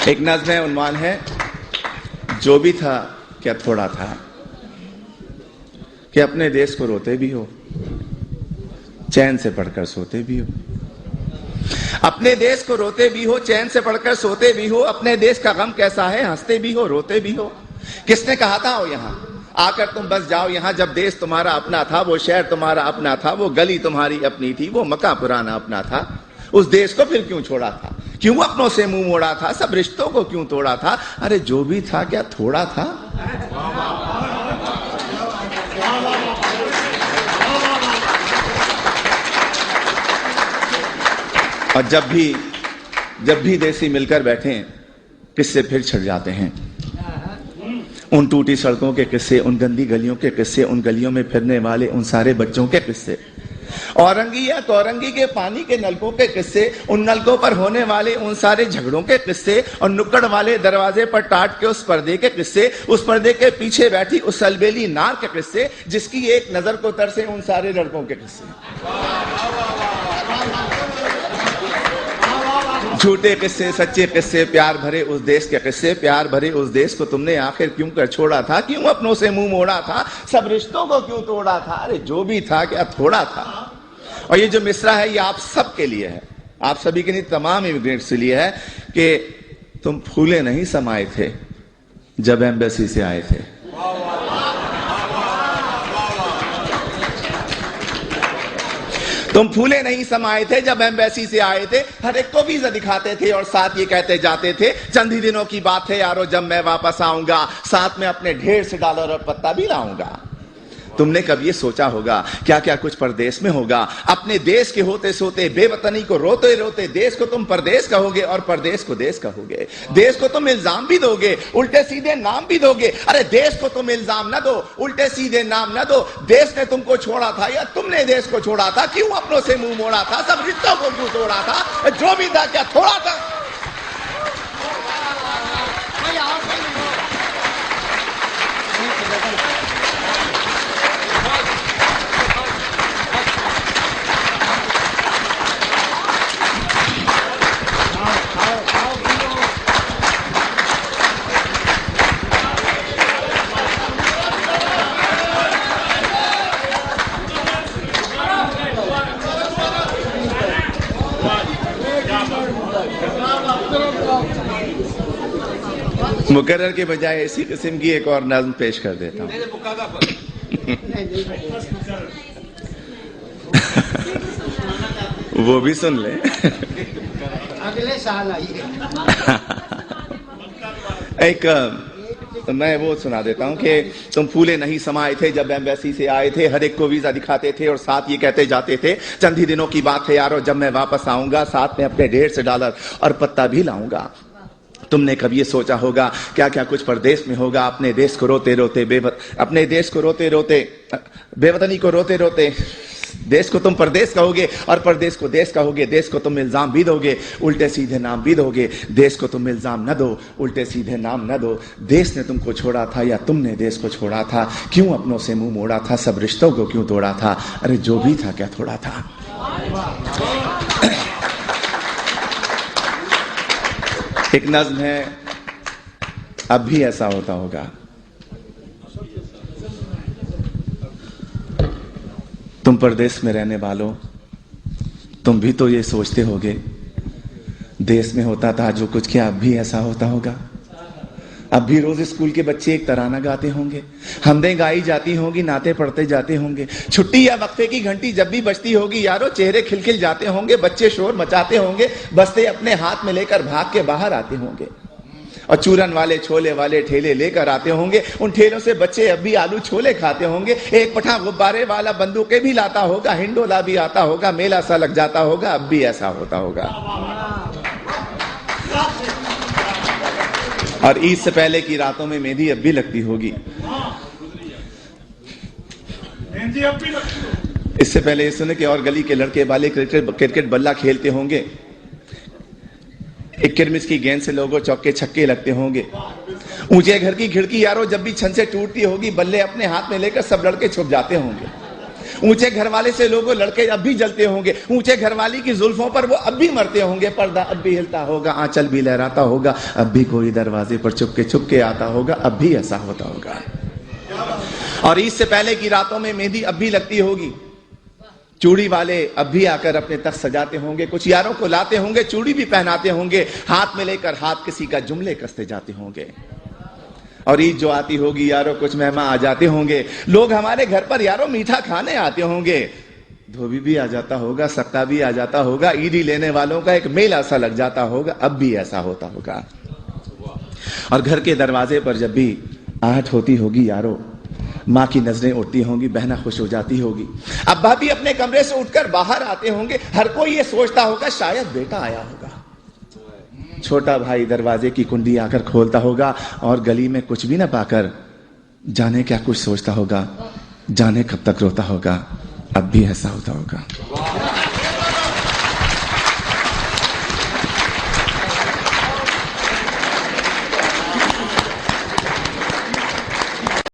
एक नज़्म है, उन्वान है जो भी था क्या थोड़ा था, कि अपने देश को रोते भी हो, चैन से पढ़कर सोते भी हो। अपने देश को रोते भी हो, चैन से पढ़कर सोते भी हो। अपने देश का गम कैसा है, हंसते भी हो, रोते भी हो। किसने कहा था, हो यहाँ आकर तुम बस जाओ यहाँ, जब देश तुम्हारा अपना था, वो शहर तुम्हारा अपना था, वो गली तुम्हारी अपनी थी, वो मका पुराना अपना था। उस देश को फिर क्यों छोड़ा था, क्यों अपनों से मुंह मोड़ा था, सब रिश्तों को क्यों तोड़ा था। अरे जो भी था क्या थोड़ा था। और जब भी देसी मिलकर बैठे, किस्से फिर छिड़ जाते हैं। उन टूटी सड़कों के किस्से, उन गंदी गलियों के किस्से, उन गलियों में फिरने वाले उन सारे बच्चों के किस्से, औरंगी या तौरंगी के पानी के नलकों के किस्से, उन नलकों पर होने वाले उन सारे झगड़ों के किस्से, और नुक्कड़ वाले दरवाजे पर टाट के उस पर्दे के किस्से, उस पर्दे के पीछे बैठी उस अलबेली नार के किस्से, जिसकी एक नजर को तरसे उन सारे लड़कों के किस्से। झूठे किस्से, सच्चे किस्से, प्यार भरे उस देश के किस्से, प्यार भरे उस देश को तुमने आखिर क्यों कर छोड़ा था, क्यों अपनों से मुंह मोड़ा था, सब रिश्तों को क्यों तोड़ा था। अरे जो भी था क्या थोड़ा था। और ये जो मिसरा है ये आप सब के लिए है, आप सभी के लिए, तमाम इमिग्रेंट्स के लिए है, कि तुम फूले नहीं समाये थे जब एम्बेसी से आए थे। तुम फूले नहीं समाये थे जब एम्बेसी से आए थे, हर एक को वीजा दिखाते थे और साथ ये कहते जाते थे, चंद ही दिनों की बात है यारो जब मैं वापस आऊंगा, साथ में अपने ढेर से डॉलर और पत्ता भी लाऊंगा। तुमने कब ये सोचा होगा क्या क्या कुछ परदेश में होगा। अपने देश के होते सोते, बेवतनी को रोते रोते, देश को तुम परदेश कहोगे और परदेश को देश कहोगे। देश को तुम इल्जाम भी दोगे, उल्टे सीधे नाम भी दोगे। अरे देश को तुम इल्जाम न दो, उल्टे सीधे नाम न दो। देश ने तुमको छोड़ा था या तुमने देश को छोड़ा था, क्यों अपनों से मुंह मोड़ा था, सब रिश्तों को क्यों तोड़ा था। जो भी था क्या थोड़ा था। मुकर्रर के बजाय इसी किस्म की एक और नज़्म पेश कर देता हूं। वो भी सुन ले, अगले साल आइए। एक मैं वो सुना देता हूं कि तुम फूले नहीं समाये थे जब एम्बेसी से आए थे, हर एक को वीजा दिखाते थे और साथ ये कहते जाते थे, चंद ही दिनों की बात है यारो जब मैं वापस आऊंगा, साथ में अपने ढेर से डॉलर और पत्ता भी लाऊंगा। तुमने कभी ये सोचा होगा क्या क्या कुछ परदेश में होगा। अपने देश को रोते रोते अपने देश को रोते रोते, बेवतनी को रोते रोते, देश को तुम परदेश कहोगे और परदेश को देश कहोगे। देश को तुम इल्जाम भी दोगे, उल्टे सीधे नाम भी दोगे। देश को तुम इल्जाम न दो, उल्टे सीधे नाम न दो। देश ने तुमको छोड़ा था या तुमने देश को छोड़ा था, क्यों अपनों से मुंह मोड़ा था, सब रिश्तों को क्यों तोड़ा था। अरे जो भी था क्या थोड़ा था। एक नज़्म है, अब भी ऐसा होता होगा। तुम परदेश में रहने वालों, तुम भी तो ये सोचते होगे, देश में होता था जो कुछ, क्या अब भी ऐसा होता होगा। अब भी रोज स्कूल के बच्चे एक तराना गाते होंगे, हमदें गाई जाती होंगी, नाते पढ़ते जाते होंगे। छुट्टी या वक्फे की घंटी जब भी बजती होगी यारो, चेहरे खिलखिल जाते होंगे, बच्चे शोर मचाते होंगे, बस्ते अपने हाथ में लेकर भाग के बाहर आते होंगे। और चूरन वाले छोले वाले ठेले लेकर आते होंगे, उन ठेलों से बच्चे अब भी आलू छोले खाते होंगे। एक पठान गुब्बारे वाला बंदूकें भी लाता होगा, हिंडोला भी आता होगा, मेला सा लग जाता होगा। अब भी ऐसा होता होगा। और ईद से पहले की रातों में मेहंदी अब भी लगती होगी। इससे पहले ये सुने कि और गली के लड़के वाले क्रिकेट बल्ला खेलते होंगे, एक किरमिस की गेंद से लोगों चौके छक्के लगते होंगे। ऊंचे घर की खिड़की यारो जब भी छन से टूटती होगी, बल्ले अपने हाथ में लेकर सब लड़के छुप जाते होंगे। ऊंचे घर वाले से लोगों लड़के अब भी जलते होंगे, ऊंचे घर वाली की जुल्फों पर वो अब भी मरते होंगे, पर्दा अब भी हिलता होगा, आंचल भी लहराता होगा, अब भी कोई दरवाजे पर चुपके आता होगा, अब भी ऐसा होता होगा। और ईद से पहले की रातों में मेहंदी अब भी लगती होगी, चूड़ी वाले अब भी आकर अपने तख्त सजाते होंगे, कुछ यारों को लाते होंगे, चूड़ी भी पहनाते होंगे, हाथ में लेकर हाथ किसी का जुमले कसते जाते होंगे। और ईद जो आती होगी यारों कुछ मेहमान आ जाते होंगे, लोग हमारे घर पर यारों मीठा खाने आते होंगे, धोबी भी आ जाता होगा, सक्का भी आ जाता होगा, ईदी लेने वालों का एक मेला सा लग जाता होगा, अब भी ऐसा होता होगा। और घर के दरवाजे पर जब भी आहट होती होगी यारों, माँ की नजरें उठती होंगी, बहना खुश हो जाती होगी, अब्बा भी अपने कमरे से उठकर बाहर आते होंगे, हर कोई ये सोचता होगा शायद बेटा आया होगा। छोटा भाई दरवाजे की कुंडी आकर खोलता होगा और गली में कुछ भी ना पाकर जाने क्या कुछ सोचता होगा, जाने कब तक रोता होगा, अब भी ऐसा होता होगा।